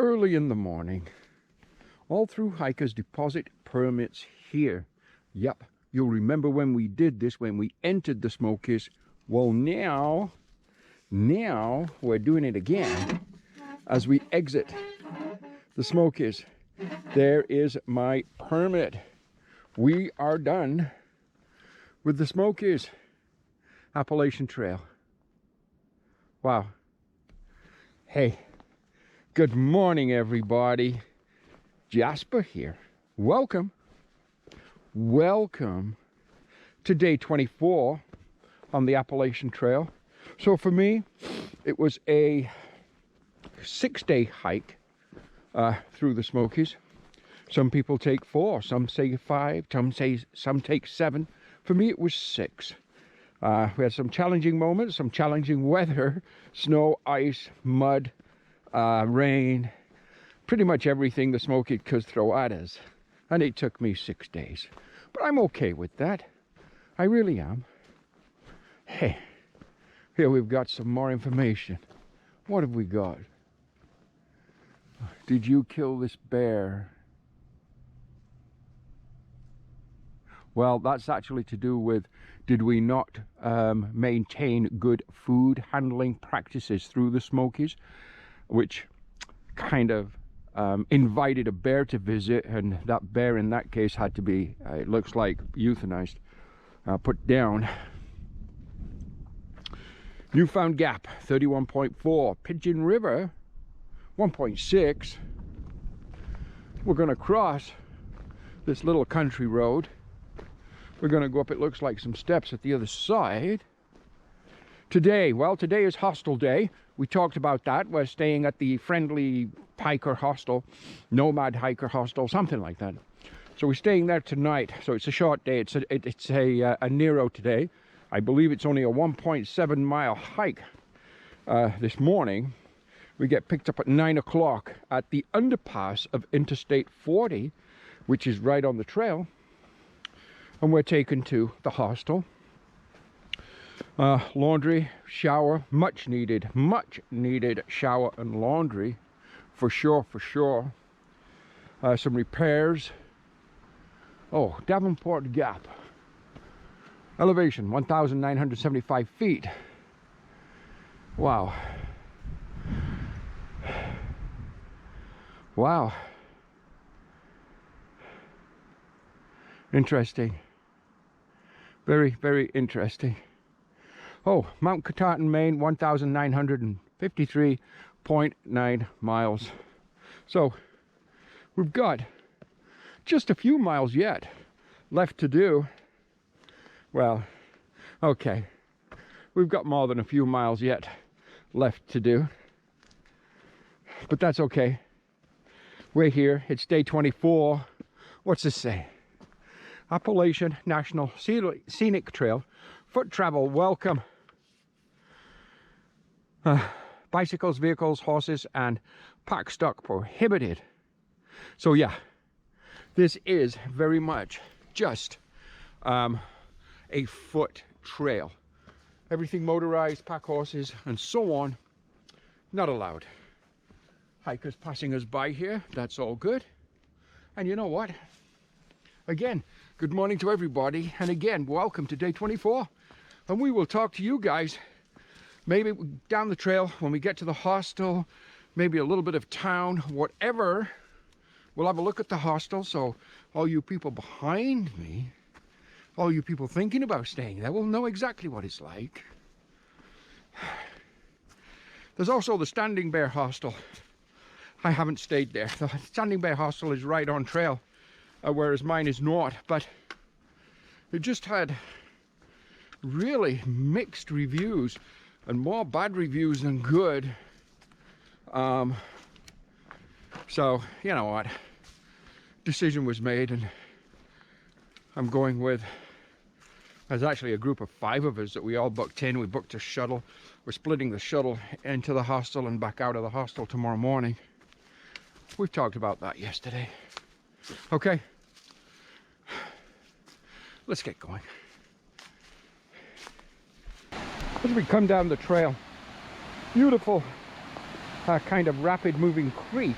early in the morning. All through hikers deposit permits here. Yep, you'll remember when we did this, when we entered the Smokies. Well, now we're doing it again as we exit the Smokies. There is my permit. We are done with the Smokies Appalachian Trail. Wow. Hey, good morning, everybody. Jasper here. Welcome to day 24 on the Appalachian Trail. So for me, it was a 6-day hike through the Smokies. Some people take 4, some say 5, some take 7. For me, it was 6. We had some challenging moments, some challenging weather, snow, ice, mud, rain, pretty much everything the Smokies could throw at us. And it took me 6 days. But I'm okay with that. I really am. Hey, here we've got some more information. What have we got? Did you kill this bear? Well, that's actually to do with, did we not maintain good food handling practices through the Smokies, which kind of invited a bear to visit, and that bear in that case had to be, it looks like, euthanized, put down. Newfound Gap, 31.4. Pigeon River, 1.6. We're going to cross this little country road. We're going to go up, it looks like, some steps at the other side. Today, well, today is Hostel Day. We talked about that. We're staying at the Friendly Hiker Hostel, Nomad Hiker Hostel, something like that. So we're staying there tonight. So it's a short day. It's a Nero today. I believe it's only a 1.7 mile hike this morning. We get picked up at 9 o'clock at the underpass of Interstate 40, which is right on the trail. And we're taken to the hostel. Laundry, shower, much needed shower and laundry, for sure. Some repairs. Oh, Davenport Gap. Elevation, 1,975 feet. Wow. Wow. Interesting. Very, very interesting. Oh, Mount Katahdin, Maine, 1,953.9 miles. So, we've got just a few miles yet left to do. Well, okay. We've got more than a few miles yet left to do. But that's okay. We're here. It's day 24. What's this say? Appalachian National Scenic Trail. Foot travel, welcome. Bicycles, vehicles, horses, and pack stock prohibited. So yeah, this is very much just a foot trail. Everything motorized, pack horses, and so on, not allowed. Hikers passing us by here, that's all good. And you know what? Again, good morning to everybody, and again, welcome to day 24. And we will talk to you guys maybe down the trail when we get to the hostel, maybe a little bit of town, whatever. We'll have a look at the hostel, so all you people behind me, all you people thinking about staying there, will know exactly what it's like. There's also the Standing Bear Hostel. I haven't stayed there. The Standing Bear Hostel is right on trail, whereas mine is not, but it just had really mixed reviews and more bad reviews than good. So, you know what? Decision was made, and I'm going with, there's actually a group of 5 of us that we all booked in. We booked a shuttle. We're splitting the shuttle into the hostel and back out of the hostel tomorrow morning. We've talked about that yesterday. Okay. Let's get going. As we come down the trail, beautiful kind of rapid moving creek,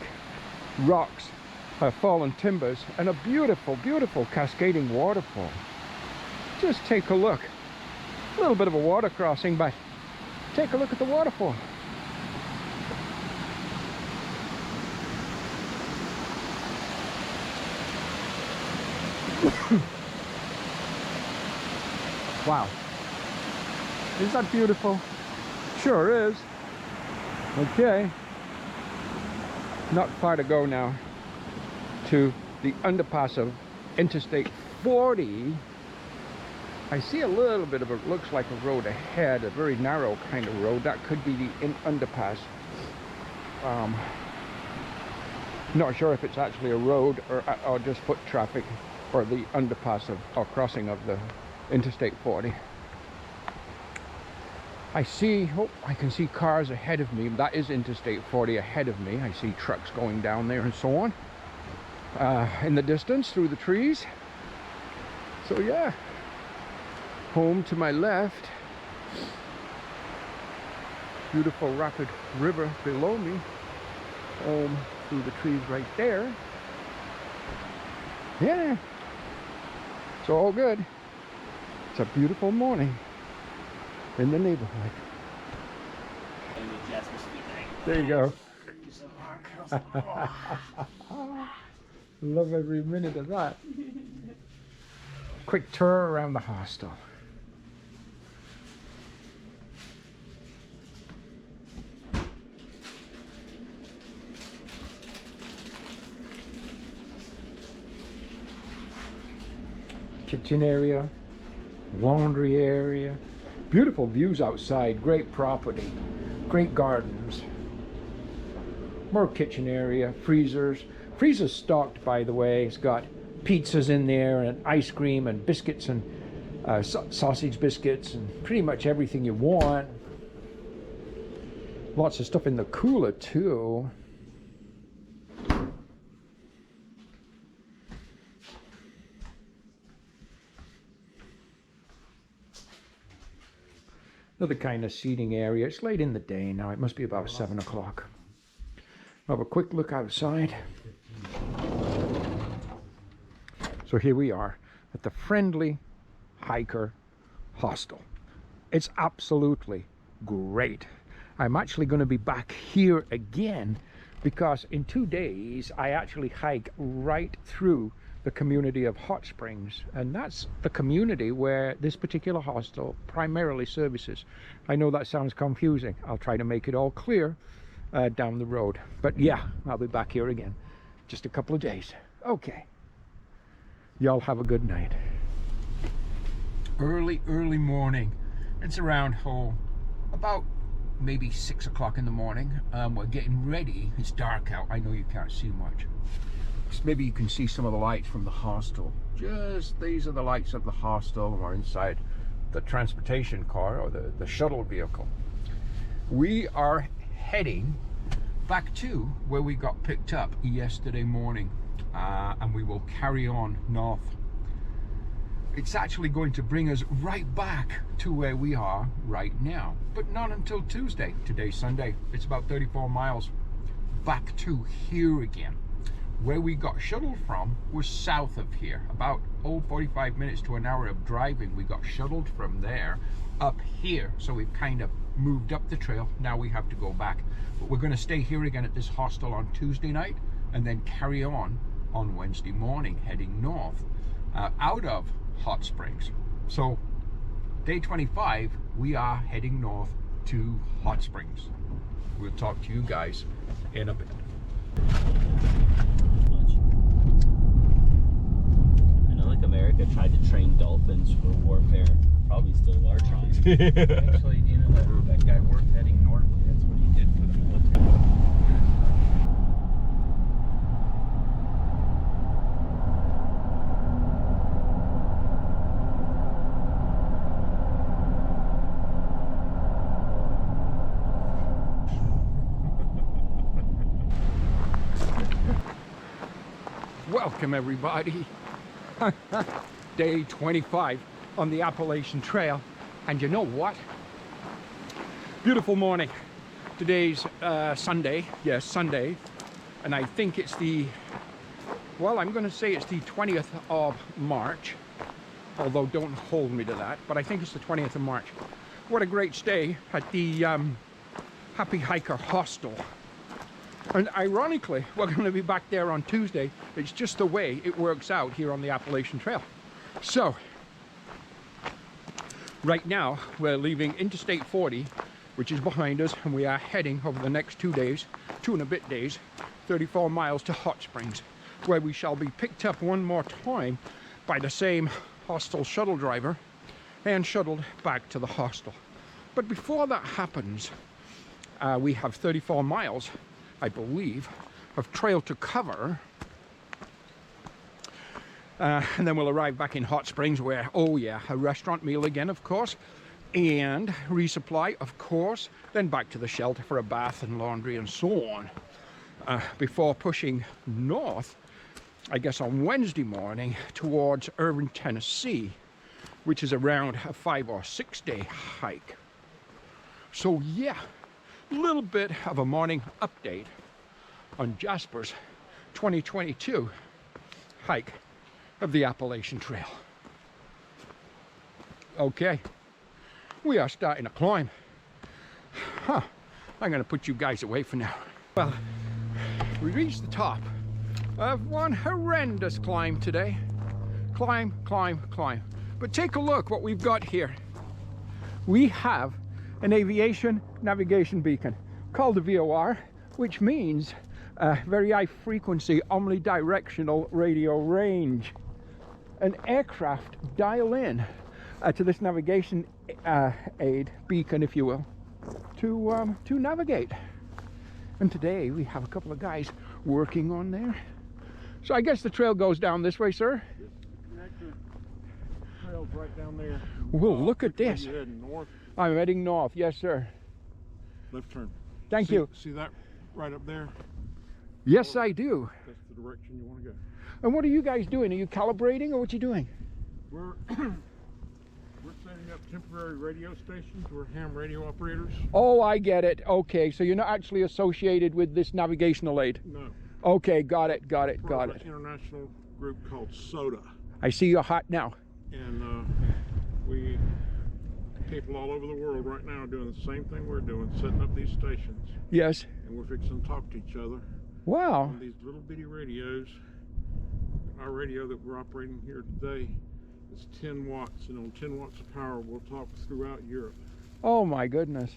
rocks, fallen timbers, and a beautiful, beautiful cascading waterfall. Just take a look. A little bit of a water crossing, but take a look at the waterfall. Wow. Is that beautiful? Sure is. Okay. Not far to go now to the underpass of Interstate 40. I see a little bit of it, looks like a road ahead, a very narrow kind of road. That could be the underpass. Not sure if it's actually a road or just foot traffic, or the underpass of, or crossing of the Interstate 40. I see, oh, I can see cars ahead of me. That is Interstate 40 ahead of me. I see trucks going down there and so on. In the distance through the trees. So yeah, home to my left. Beautiful rapid river below me. Home through the trees right there. Yeah, it's all good. It's a beautiful morning in the neighborhood. There you go. Love every minute of that. Quick tour around the hostel. Kitchen area, laundry area, beautiful views outside, great property, great gardens, more kitchen area, freezers. Freezer's stocked, by the way. It's got pizzas in there and ice cream and biscuits and sausage biscuits and pretty much everything you want. Lots of stuff in the cooler too. Another kind of seating area. It's late in the day now. It must be about 7 o'clock. Have a quick look outside. So here we are at the Friendly Hiker Hostel. It's absolutely great. I'm actually going to be back here again because in 2 days I actually hike right through the community of Hot Springs, and that's the community where this particular hostel primarily services. I know that sounds confusing. I'll try to make it all clear down the road, but yeah, I'll be back here again just a couple of days. Okay, y'all have a good night. Early morning. It's around about maybe 6 o'clock in the morning. We're getting ready. It's dark out. I know you can't see much. Maybe you can see some of the lights from the hostel. Just these are the lights of the hostel. We're inside the transportation car, or the shuttle vehicle. We are heading back to where we got picked up yesterday morning, and we will carry on north. It's actually going to bring us right back to where we are right now, but not until Tuesday. Today's Sunday. It's about 34 miles back to here again. Where we got shuttled from was south of here, about 45 minutes to an hour of driving. We got shuttled from there up here, so we've kind of moved up the trail. Now we have to go back, but we're going to stay here again at this hostel on Tuesday night and then carry on Wednesday morning, heading north out of Hot Springs. So day 25, we are heading north to Hot Springs. We'll talk to you guys in a bit. America tried to train dolphins for warfare. Probably still are trying. Actually, you know, that guy worked heading north. That's what he did for the military. Welcome everybody. Day 25 on the Appalachian Trail, and you know what? Beautiful morning. Today's Sunday, yes, Sunday, and I think it's the, well, I'm going to say it's the 20th of March, although don't hold me to that, but I think it's the 20th of March. What a great stay at the Happy Hiker Hostel. And ironically, we're going to be back there on Tuesday. It's just the way it works out here on the Appalachian Trail. So, right now, we're leaving Interstate 40, which is behind us, and we are heading over the next 2 days, 2 and a bit days, 34 miles to Hot Springs, where we shall be picked up one more time by the same hostel shuttle driver and shuttled back to the hostel. But before that happens, we have 34 miles, I believe, of trail to cover. And then we'll arrive back in Hot Springs where, oh yeah, a restaurant meal again, of course, and resupply, of course, then back to the shelter for a bath and laundry and so on, before pushing north, I guess on Wednesday morning, towards Irving, Tennessee, which is around a 5 or 6 day hike. So yeah, a little bit of a morning update on Jasper's 2022 hike of the Appalachian Trail. Okay, we are starting to climb. I'm gonna put you guys away for now. Well, we reached the top of one horrendous climb today. Climb, climb, climb. But take a look what we've got here. We have an aviation navigation beacon called the VOR, which means very high frequency omnidirectional radio range. An aircraft dial in to this navigation aid beacon, if you will, to navigate. And today we have a couple of guys working on there. So I guess the trail goes down this way, sir? Connector trail's right down there. Well, look at this. You're heading north. I'm heading north, yes, sir. Left turn. Thank you. See that right up there? Yes, I do. That's the direction you want to go. And what are you guys doing? Are you calibrating or what are you doing? We're setting up temporary radio stations. We're ham radio operators. Oh, I get it. Okay, so you're not actually associated with this navigational aid? No. Okay, got it, got it, got We're it. an international group called SOTA. I see your hat now. And we people all over the world right now are doing the same thing we're doing, setting up these stations. Yes. And we're fixing to talk to each other. Wow. On these little bitty radios. Our radio that we're operating here today is 10 watts, and on 10 watts of power we'll talk throughout Europe. Oh my goodness.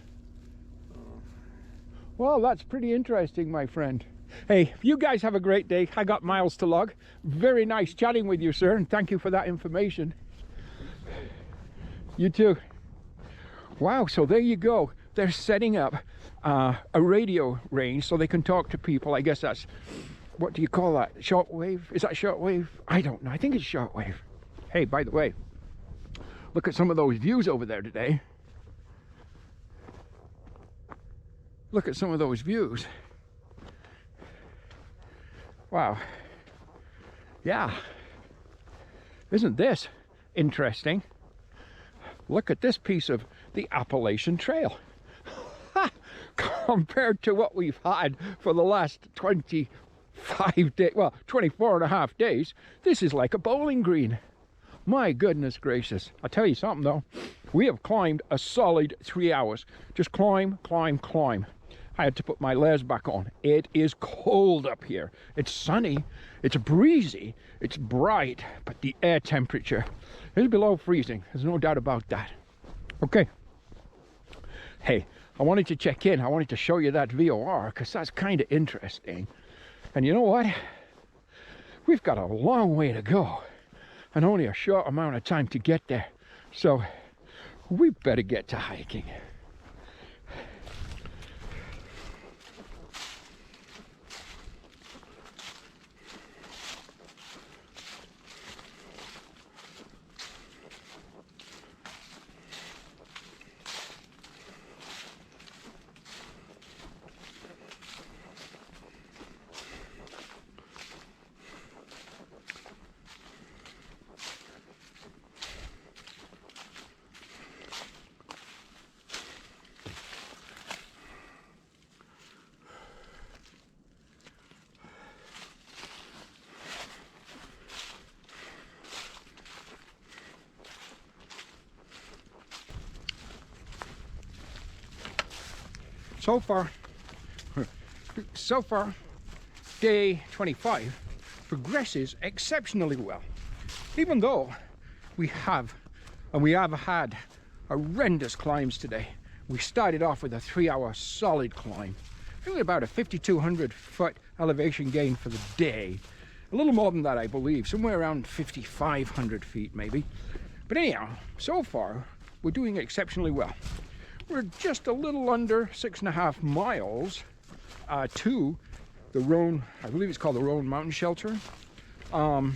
Well, that's pretty interesting, my friend. Hey, you guys have a great day. I got miles to log. Very nice chatting with you, sir, and thank you for that information. You too. Wow, so there you go. They're setting up a radio range so they can talk to people. I guess that's, what do you call that? Shortwave? Is that shortwave? I don't know. I think it's shortwave. Hey, by the way, look at some of those views over there today. Look at some of those views. Wow. Yeah. Isn't this interesting? Look at this piece of the Appalachian Trail. Compared to what we've had for the last 25 days, well, 24 and a half days, this is like a bowling green. My goodness gracious. I'll tell you something though. We have climbed a solid 3 hours. Just climb, climb, climb. I had to put my layers back on. It is cold up here. It's sunny, it's breezy, it's bright, but the air temperature is below freezing. There's no doubt about that. Okay. Hey, I wanted to check in. I wanted to show you that VOR because that's kind of interesting. And you know what? We've got a long way to go and only a short amount of time to get there. So we better get to hiking. so far, day 25 progresses exceptionally well. Even though we have had horrendous climbs today. We started off with a 3-hour solid climb. Really about a 5,200 foot elevation gain for the day. A little more than that, I believe, somewhere around 5,500 feet maybe. But anyhow, so far we're doing exceptionally well. We're just a little under 6.5 miles to the Roan, I believe it's called the Roan Mountain Shelter. And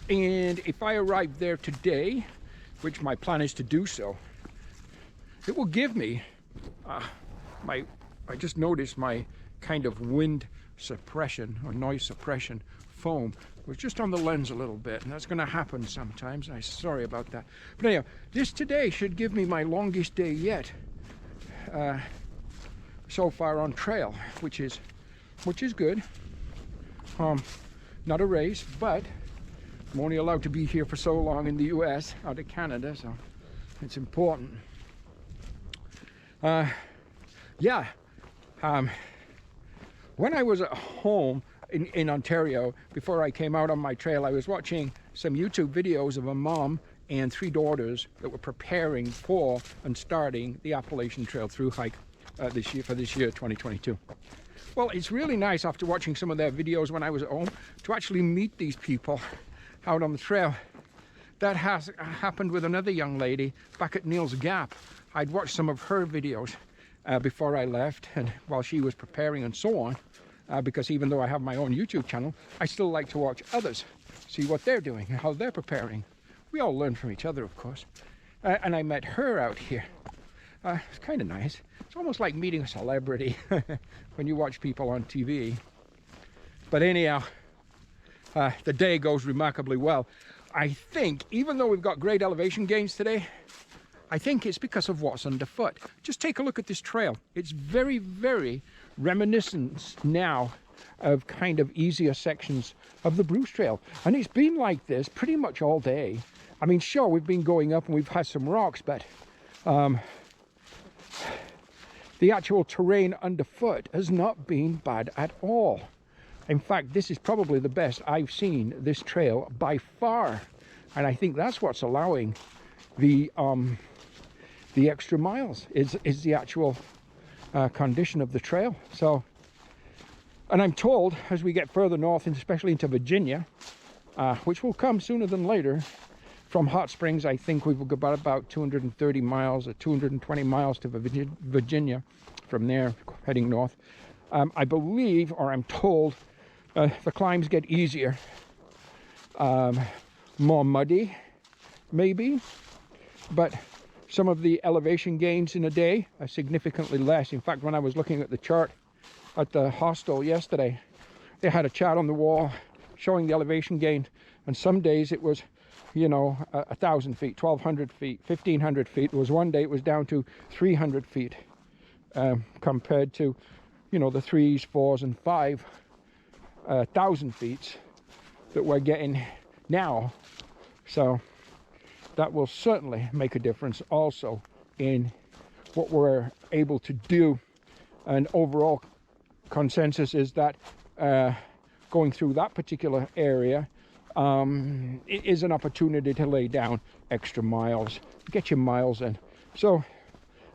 if I arrive there today, which my plan is to do so, it will give me I just noticed my kind of wind suppression or noise suppression foam was just on the lens a little bit, and that's going to happen sometimes. I'm sorry about that. But anyhow, this today should give me my longest day yet so far on trail, which is good. Not a race, but I'm only allowed to be here for so long in the US, out of Canada, so it's important. When I was at home in Ontario, before I came out on my trail, I was watching some YouTube videos of a mom and 3 daughters that were preparing for and starting the Appalachian Trail through hike this year, 2022. Well, it's really nice after watching some of their videos when I was at home to actually meet these people out on the trail. That has happened with another young lady back at Neil's Gap. I'd watched some of her videos before I left and while she was preparing and so on, because even though I have my own YouTube channel, I still like to watch others, see what they're doing and how they're preparing. We all learn from each other, of course. And I met her out here. It's kind of nice. It's almost like meeting a celebrity when you watch people on TV. But anyhow, the day goes remarkably well. I think, even though we've got great elevation gains today, I think it's because of what's underfoot. Just take a look at this trail. It's very, very reminiscent now of kind of easier sections of the Bruce Trail. And it's been like this pretty much all day. I mean, sure, we've been going up and we've had some rocks, but the actual terrain underfoot has not been bad at all. In fact, this is probably the best I've seen this trail by far. And I think that's what's allowing the extra miles is the actual condition of the trail. So, and I'm told as we get further north, and especially into Virginia, which will come sooner than later, from Hot Springs, I think we've got about 230 miles or 220 miles to Virginia from there, heading north. I believe, or I'm told, the climbs get easier, more muddy, maybe, but some of the elevation gains in a day are significantly less. In fact, when I was looking at the chart at the hostel yesterday, they had a chart on the wall showing the elevation gain, and some days it was, you know, 1,000 feet, 1,200 feet, 1,500 feet. There was one day it was down to 300 feet compared to, you know, the 3s, 4s, and 5,000 feet that we're getting now. So that will certainly make a difference also in what we're able to do. And overall consensus is that going through that particular area it is an opportunity to lay down extra miles, get your miles in. So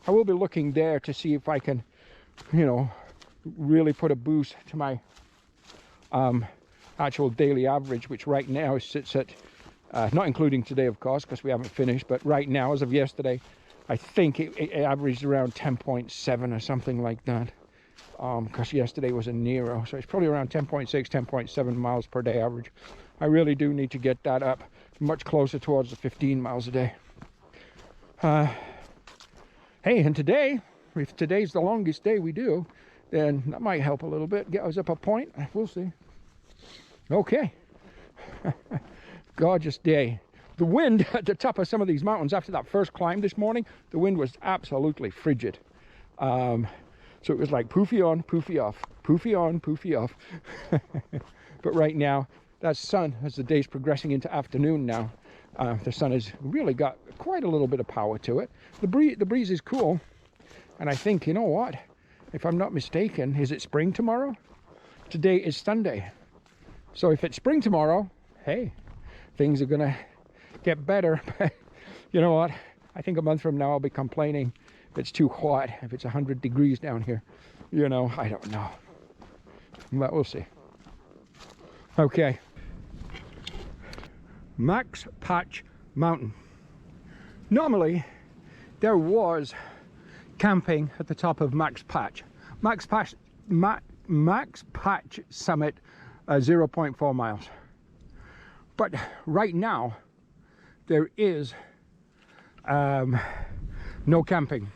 I will be looking there to see if I can, you know, really put a boost to my actual daily average, which right now sits at not including today, of course, because we haven't finished, but right now, as of yesterday, I think it averaged around 10.7 or something like that, because yesterday was a Nero, so it's probably around 10.6, 10.7 miles per day average. I really do need to get that up much closer towards the 15 miles a day. Hey, and today, if today's the longest day we do, then that might help a little bit, get us up a point. We'll see. Okay. Gorgeous day. The wind at the top of some of these mountains after that first climb this morning, the wind was absolutely frigid. So it was like poofy on, poofy off, poofy on, poofy off. But right now, that sun, as the day's progressing into afternoon now, the sun has really got quite a little bit of power to it. The breeze is cool, and I think, you know what, if I'm not mistaken, is it spring tomorrow? Today is Sunday. So if it's spring tomorrow, hey, things are gonna get better. You know what? I think a month from now I'll be complaining if it's too hot, if it's 100 degrees down here. You know, I don't know. But we'll see. Okay. Max Patch Mountain. Normally, there was camping at the top of Max Patch. Max Patch Summit, 0.4 miles. But right now, there is no camping.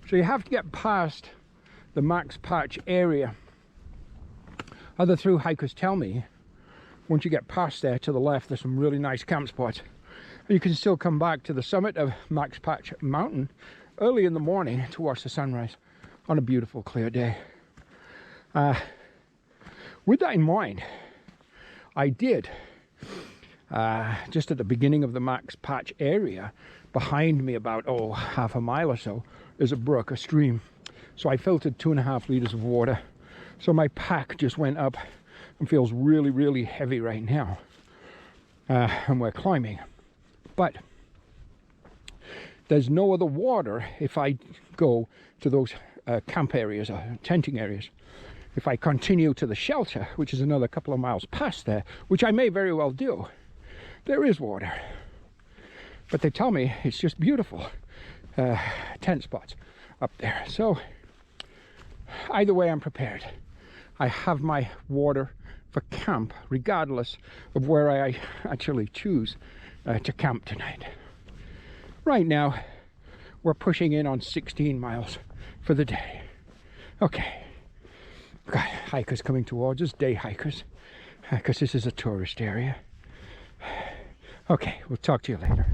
So you have to get past the Max Patch area. Other through hikers tell me, once you get past there to the left, there's some really nice camp spots. You can still come back to the summit of Max Patch Mountain early in the morning to watch the sunrise on a beautiful clear day. With that in mind, I did, just at the beginning of the Max Patch area, behind me about, half a mile or so, is a brook, a stream. So I filtered 2.5 liters of water. So my pack just went up and feels really, really heavy right now. And we're climbing. But there's no other water if I go to those camp areas or tenting areas. If I continue to the shelter, which is another couple of miles past there, which I may very well do, there is water. But they tell me it's just beautiful tent spots up there. So either way, I'm prepared. I have my water for camp, regardless of where I actually choose to camp tonight. Right now, we're pushing in on 16 miles for the day. Okay. We've got hikers coming towards us, day hikers, because this is a tourist area. Okay, we'll talk to you later.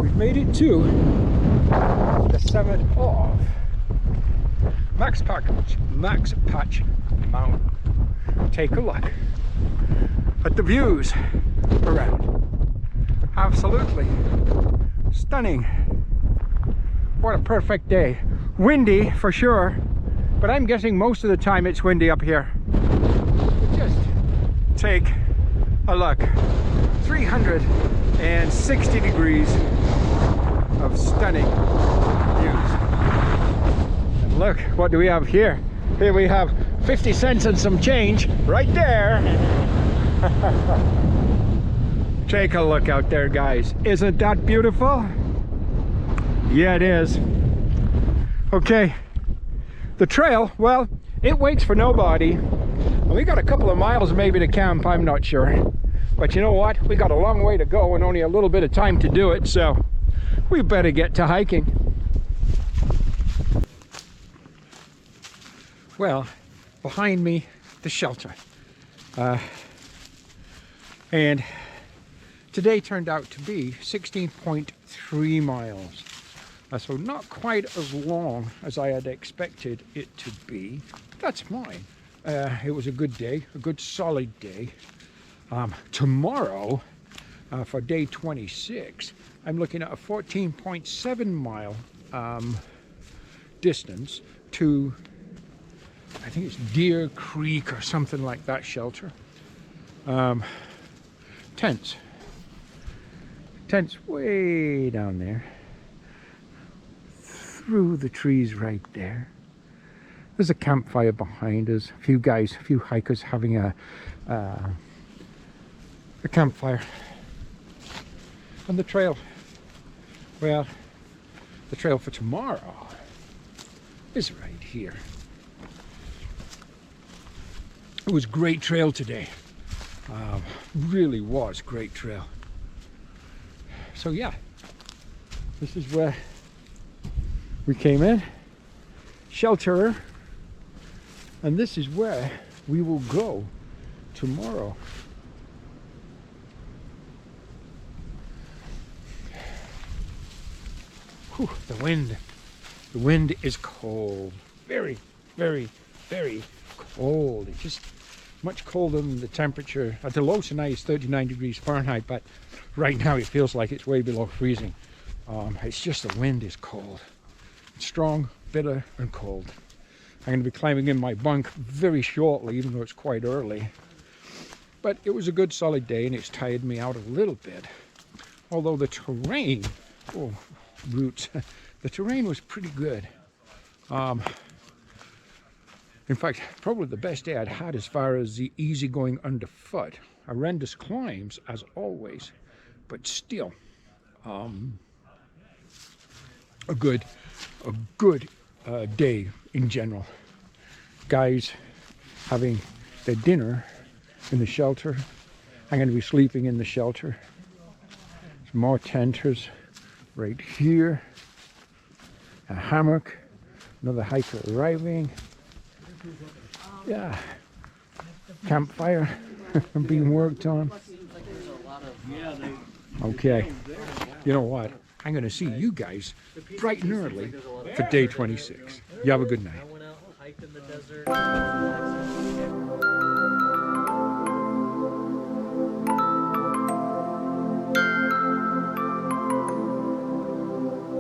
We've made it to the summit of Max Patch Mountain. Take a look at the views around. Absolutely stunning. What a perfect day. Windy for sure, but I'm guessing most of the time it's windy up here. Just take a look. 360 degrees of stunning views. And look, what do we have here? Here we have 50 cents and some change right there. Take a look out there, guys. Isn't that beautiful? Yeah, it is. Okay, the trail, well, it waits for nobody. And we got a couple of miles maybe to camp, I'm not sure. But you know what? We got a long way to go and only a little bit of time to do it, so we better get to hiking. Well, behind me, the shelter. And today turned out to be 16.3 miles. So not quite as long as I had expected it to be. That's fine. It was a good day, a good solid day. Tomorrow, for day 26, I'm looking at a 14.7 mile distance to, I think it's Deer Creek or something like that shelter. Tents way down there, through the trees right there. There's a campfire behind us, a few hikers having a campfire. And the trail, well, the trail for tomorrow is right here. It was a great trail today. Really was great trail. So yeah, this is where we came in, shelter, and this is where we will go tomorrow. Whew, the wind is cold, very, very, very cold. It's just much colder than the temperature. At the low tonight is 39 degrees Fahrenheit, but right now it feels like it's way below freezing. It's just the wind is cold. strong, bitter, and cold. I'm going to be climbing in my bunk very shortly, even though it's quite early. But it was a good solid day, and it's tired me out a little bit. Although the terrain, oh, roots, the terrain was pretty good. In fact, probably the best day I'd had as far as the easy going underfoot. Horrendous climbs, as always, but still, a good day in general. Guys having their dinner in the shelter. I'm going to be sleeping in the shelter. Some more tenters right here. A hammock. Another hiker arriving. Yeah. Campfire being worked on. Okay. You know what? I'm going to see you guys bright and early for day 26. You have a good night. I went out and hiked in the desert.